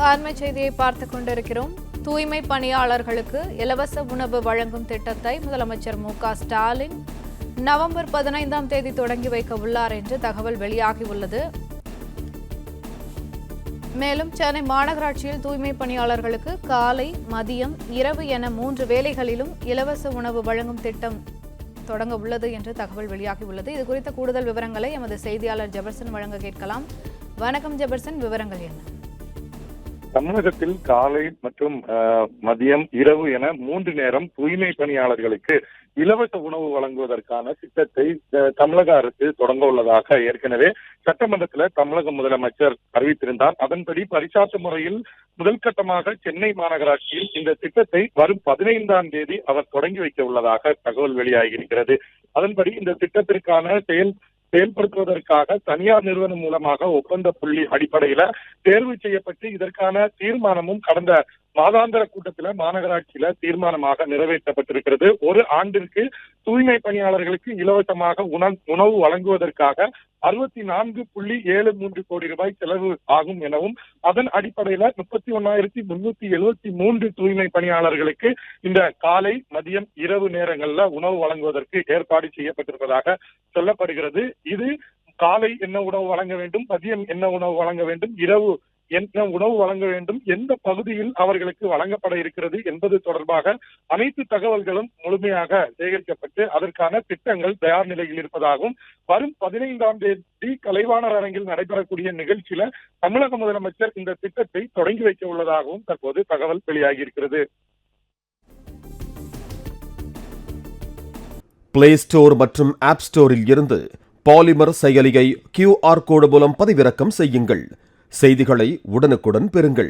அண்மை செய்தியை பார்த்துக் கொண்டிருக்கிறோம். தூய்மை பணியாளர்களுக்கு இலவச உணவு வழங்கும் திட்டத்தை முதலமைச்சர் மு.க.ஸ்டாலின் நவம்பர் 15ஆம் தேதி தொடங்கி வைக்க உள்ளார் என்று தகவல் வெளியாகியுள்ளது. மேலும் சென்னை மாநகராட்சியில் தூய்மை பணியாளர்களுக்கு காலை, மதியம், இரவு என 3 வேளைகளிலும் இலவச உணவு வழங்கும் திட்டம் தொடங்க உள்ளது என்று தகவல் வெளியாகியுள்ளது. இது குறித்த கூடுதல் விவரங்களை எமது செய்தியாளர் ஜெபர்சன் வழங்க கேட்கலாம். வணக்கம் ஜெபர்சன், விவரங்கள் என்ன? தமிழகத்தில் காலை மற்றும் மதியம், இரவு என 3 நேரம் தூய்மை பணியாளர்களுக்கு இலவச உணவு வழங்குவதற்கான திட்டத்தை தமிழக அரசு தொடங்க உள்ளதாக ஏற்கனவே சட்டமன்றத்தில் தமிழக முதலமைச்சர் அறிவித்திருந்தார். அதன்படி பரிசாத்து முறையில் முதல் கட்டமாக சென்னை மாநகராட்சியில் இந்த திட்டத்தை வரும் 15ஆம் தேதி அவர் தொடங்கி வைக்க உள்ளதாக தகவல் வெளியாகியிருக்கிறது. அதன்படி இந்த திட்டத்திற்கான செயல்படுத்துவதற்காக தனியார் நிறுவனம் மூலமாக ஒப்பந்த புள்ளி அடிப்படையில தேர்வு செய்யப்பட்டு இதற்கான தீர்மானமும் கடந்த மாதாந்திர கூட்டத்தில் மாநகராட்சியில தீர்மானமாக நிறைவேற்றப்பட்டிருக்கிறது. ஒரு ஆண்டிற்கு தூய்மை பணியாளர்களுக்கு இலவசமாக உணவு வழங்குவதற்காக 64.73 கோடி ரூபாய் செலவு ஆகும் எனவும், அதன் அடிப்படையில 31,373 தூய்மை பணியாளர்களுக்கு இந்த காலை, மதியம், இரவு நேரங்கள்ல உணவு வழங்குவதற்கு ஏற்பாடு செய்யப்பட்டிருப்பதாக சொல்லப்படுகிறது. இது காலை என்ன உணவு வழங்க வேண்டும், மதியம் என்ன உணவு வழங்க வேண்டும், இரவு என்ன உணவு வழங்க வேண்டும், எந்த பகுதியில் அவர்களுக்கு வழங்கப்பட இருக்கிறது என்பது தொடர்பாக அனைத்து தகவல்களும் முழுமையாக சேகரிக்கப்பட்டு அதற்கான திட்டங்கள் தயார் நிலையில் இருப்பதாகவும், வரும் 15ஆம் தேதி கலைவாணர் அரங்கில் நடைபெறக்கூடிய நிகழ்ச்சியில தமிழக முதலமைச்சர் இந்த திட்டத்தை தொடங்கி வைக்க உள்ளதாகவும் தற்போது தகவல் வெளியாகி இருக்கிறது. பிளே ஸ்டோர் மற்றும் ஆப் ஸ்டோரில் இருந்து பாலிமர் செயலியை QR கோடு மூலம் பதிவிறக்கம் செய்யுங்கள். செய்திகளை உடனுக்குடன் பெறுங்கள்.